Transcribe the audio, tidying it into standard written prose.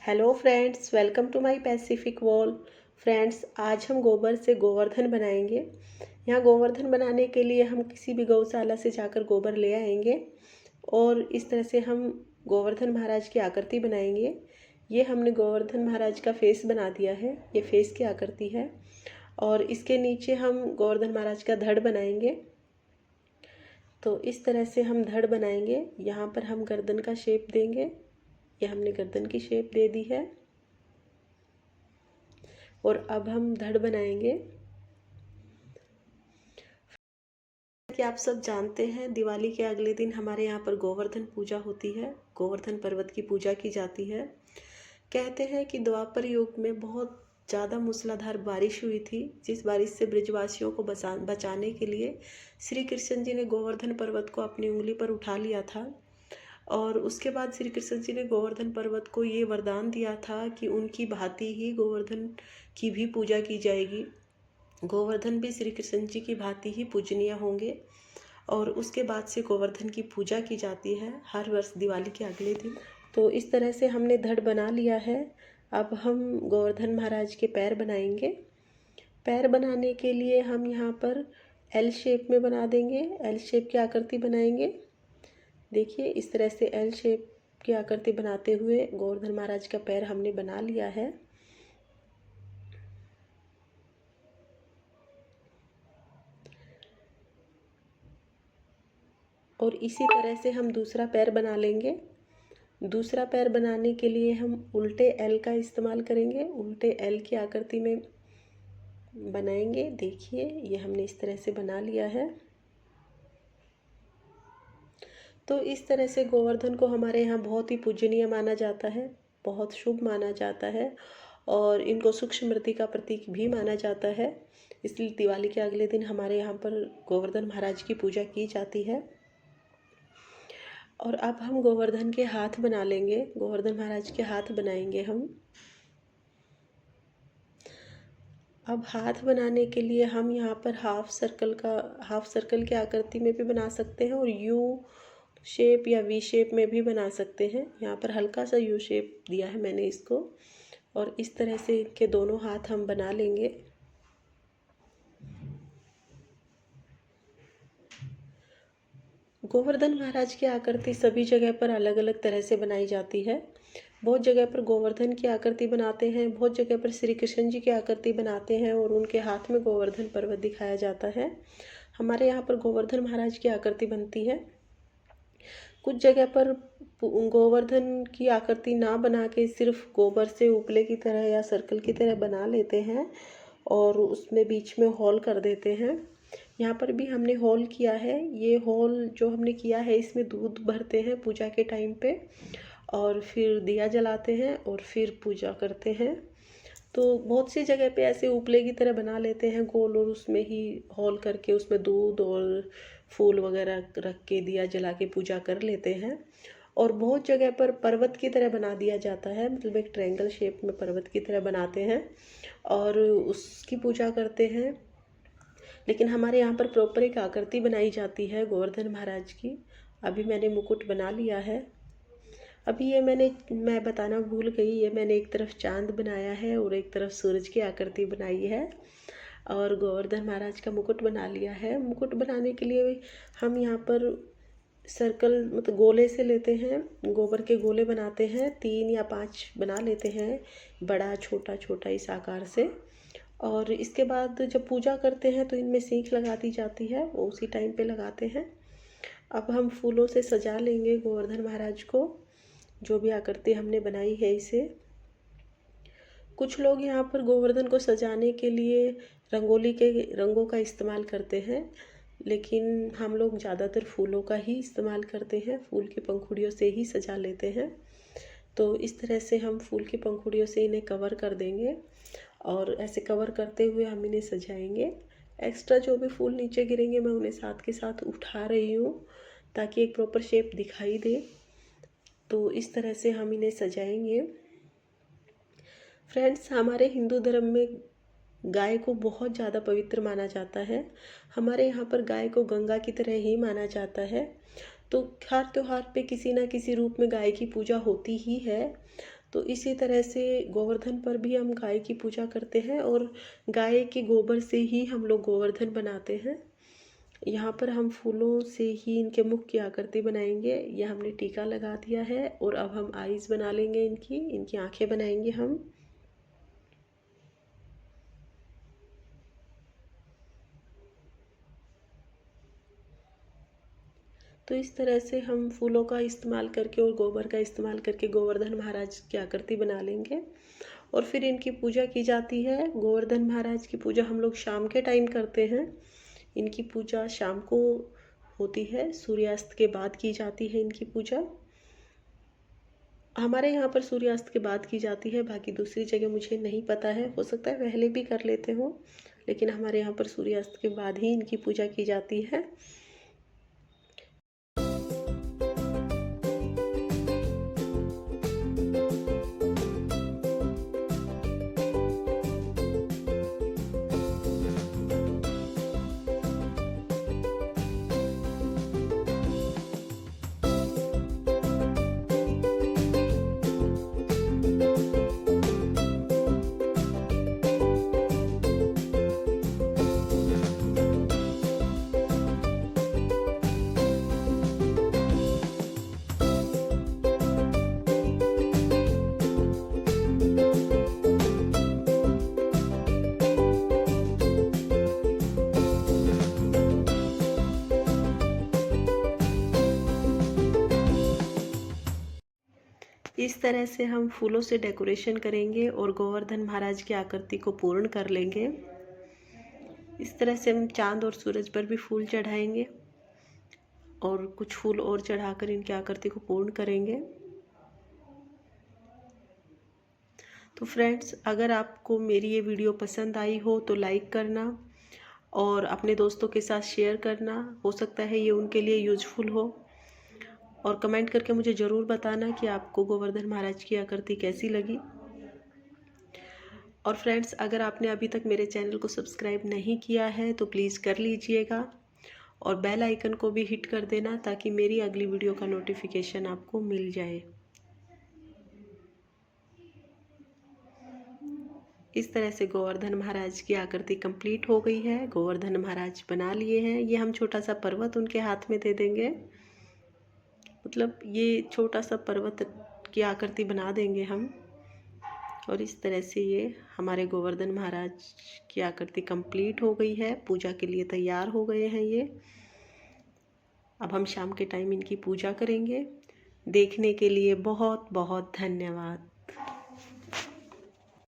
Hello friends, welcome to my pacific wall. Friends, आज हम गोबर से गोवर्धन बनाएंगे। यहाँ गोवर्धन बनाने के लिए हम किसी भी गौशाला से जाकर गोबर ले आएंगे और इस तरह से हम गोवर्धन महाराज की आकृति बनाएंगे। ये हमने गोवर्धन महाराज का फेस बना दिया है, ये फेस की आकृति है। और इसके नीचे हम गोवर्धन महाराज का धड़ बनाएंगे। तो इस तरह से हम धड़ बनाएंगे। यहाँ पर हम गर्दन का शेप देंगे। ये हमने गर्दन की शेप दे दी है। और अब हम धड़ बनाएंगे। कि आप सब जानते हैं, दिवाली के अगले दिन हमारे यहाँ पर गोवर्धन पूजा होती है। गोवर्धन पर्वत की पूजा की जाती है। कहते हैं कि द्वापर युग में बहुत ज़्यादा मूसलाधार बारिश हुई थी, जिस बारिश से ब्रजवासियों को बचाने के लिए श्री कृष्ण जी ने गोवर्धन पर्वत को अपनी उंगली पर उठा लिया था। और उसके बाद श्री कृष्ण जी ने गोवर्धन पर्वत को ये वरदान दिया था कि उनकी भांति ही गोवर्धन की भी पूजा की जाएगी। गोवर्धन भी श्री कृष्ण जी की भांति ही पूजनीय होंगे। और उसके बाद से गोवर्धन की पूजा की जाती है हर वर्ष दिवाली के अगले दिन। तो इस तरह से हमने धड़ बना लिया है। अब हम गोवर्धन महाराज के पैर बनाएंगे। पैर बनाने के लिए हम यहाँ पर एल शेप में बना देंगे, एल शेप की आकृति बनाएंगे। देखिए, इस तरह से एल शेप की आकृति बनाते हुए गोवर्धन महाराज का पैर हमने बना लिया है। और इसी तरह से हम दूसरा पैर बना लेंगे। दूसरा पैर बनाने के लिए हम उल्टे एल का इस्तेमाल करेंगे, उल्टे एल की आकृति में बनाएंगे। देखिए, ये हमने इस तरह से बना लिया है। तो इस तरह से गोवर्धन को हमारे यहाँ बहुत ही पूजनीय माना जाता है, बहुत शुभ माना जाता है और इनको सुख समृद्धि का प्रतीक भी माना जाता है। इसलिए दिवाली के अगले दिन हमारे यहाँ पर गोवर्धन महाराज की पूजा की जाती है। और अब हम गोवर्धन के हाथ बना लेंगे। गोवर्धन महाराज के हाथ बनाएंगे हम। अब हाथ बनाने के लिए हम यहाँ पर हाफ सर्कल की आकृति में भी बना सकते हैं और यू शेप या वी शेप में भी बना सकते हैं। यहाँ पर हल्का सा यू शेप दिया है मैंने इसको। और इस तरह से के दोनों हाथ हम बना लेंगे। गोवर्धन महाराज की आकृति सभी जगह पर अलग अलग तरह से बनाई जाती है। बहुत जगह पर गोवर्धन की आकृति बनाते हैं, बहुत जगह पर श्री कृष्ण जी की आकृति बनाते हैं और उनके हाथ में गोवर्धन पर्वत दिखाया जाता है। हमारे यहाँ पर गोवर्धन महाराज की आकृति बनती है। कुछ जगह पर गोवर्धन की आकृति ना बना के सिर्फ गोबर से उपले की तरह या सर्कल की तरह बना लेते हैं और उसमें बीच में होल कर देते हैं। यहाँ पर भी हमने होल किया है। ये होल जो हमने किया है, इसमें दूध भरते हैं पूजा के टाइम पे और फिर दिया जलाते हैं और फिर पूजा करते हैं। तो बहुत सी जगह पे ऐसे उपले की तरह बना लेते हैं गोल और उसमें ही होल करके उसमें दूध और फूल वगैरह रख के दिया जला के पूजा कर लेते हैं। और बहुत जगह पर पर्वत की तरह बना दिया जाता है, मतलब एक ट्रायंगल शेप में पर्वत की तरह बनाते हैं और उसकी पूजा करते हैं। लेकिन हमारे यहाँ पर प्रॉपर एक आकृति बनाई जाती है गोवर्धन महाराज की। अभी मैंने मुकुट बना लिया है। अभी ये मैं बताना भूल गई, ये मैंने एक तरफ चांद बनाया है और एक तरफ सूरज की आकृति बनाई है और गोवर्धन महाराज का मुकुट बना लिया है। मुकुट बनाने के लिए हम यहाँ पर सर्कल मतलब गोले से लेते हैं, गोबर के गोले बनाते हैं, 3 या 5 बना लेते हैं, बड़ा छोटा छोटा इस आकार से। और इसके बाद जब पूजा करते हैं तो इनमें सीख लगा दी जाती है, वो उसी टाइम पे लगाते हैं। अब हम फूलों से सजा लेंगे गोवर्धन महाराज को, जो भी आकृति हमने बनाई है इसे। कुछ लोग यहाँ पर गोवर्धन को सजाने के लिए रंगोली के रंगों का इस्तेमाल करते हैं, लेकिन हम लोग ज़्यादातर फूलों का ही इस्तेमाल करते हैं, फूल की पंखुड़ियों से ही सजा लेते हैं। तो इस तरह से हम फूल की पंखुड़ियों से इन्हें कवर कर देंगे और ऐसे कवर करते हुए हम इन्हें सजाएंगे। एक्स्ट्रा जो भी फूल नीचे गिरेंगे मैं उन्हें साथ के साथ उठा रही हूँ ताकि एक प्रॉपर शेप दिखाई दे। तो इस तरह से हम इन्हें सजाएंगे। फ्रेंड्स, हमारे हिंदू धर्म में गाय को बहुत ज़्यादा पवित्र माना जाता है। हमारे यहाँ पर गाय को गंगा की तरह ही माना जाता है। तो हर त्योहार पे किसी ना किसी रूप में गाय की पूजा होती ही है। तो इसी तरह से गोवर्धन पर भी हम गाय की पूजा करते हैं और गाय के गोबर से ही हम लोग गोवर्धन बनाते हैं। यहाँ पर हम फूलों से ही इनके मुख की आकृति बनाएंगे। यह हमने टीका लगा दिया है और अब हम आईज बना लेंगे, इनकी आंखें बनाएंगे हम। तो इस तरह से हम फूलों का इस्तेमाल करके और गोबर का इस्तेमाल करके गोवर्धन महाराज की आकृति बना लेंगे और फिर इनकी पूजा की जाती है। गोवर्धन महाराज की पूजा हम लोग शाम के टाइम करते हैं। इनकी पूजा शाम को होती है, सूर्यास्त के बाद की जाती है इनकी पूजा। हमारे यहाँ पर सूर्यास्त के बाद की जाती है, बाकी दूसरी जगह मुझे नहीं पता है, हो सकता है पहले भी कर लेते हों, लेकिन हमारे यहाँ पर सूर्यास्त के बाद ही इनकी पूजा की जाती है। इस तरह से हम फूलों से डेकोरेशन करेंगे और गोवर्धन महाराज की आकृति को पूर्ण कर लेंगे। इस तरह से हम चांद और सूरज पर भी फूल चढ़ाएंगे और कुछ फूल और चढ़ाकर इनकी आकृति को पूर्ण करेंगे। तो फ्रेंड्स, अगर आपको मेरी ये वीडियो पसंद आई हो तो लाइक करना और अपने दोस्तों के साथ शेयर करना, हो सकता है ये उनके लिए यूजफुल हो। और कमेंट करके मुझे ज़रूर बताना कि आपको गोवर्धन महाराज की आकृति कैसी लगी। और फ्रेंड्स, अगर आपने अभी तक मेरे चैनल को सब्सक्राइब नहीं किया है तो प्लीज़ कर लीजिएगा और बेल आइकन को भी हिट कर देना ताकि मेरी अगली वीडियो का नोटिफिकेशन आपको मिल जाए। इस तरह से गोवर्धन महाराज की आकृति कंप्लीट हो गई है। गोवर्धन महाराज बना लिए हैं। ये हम छोटा सा पर्वत उनके हाथ में दे देंगे, मतलब ये छोटा सा पर्वत की आकृति बना देंगे हम। और इस तरह से ये हमारे गोवर्धन महाराज की आकृति कंप्लीट हो गई है, पूजा के लिए तैयार हो गए हैं ये। अब हम शाम के टाइम इनकी पूजा करेंगे। देखने के लिए बहुत बहुत धन्यवाद।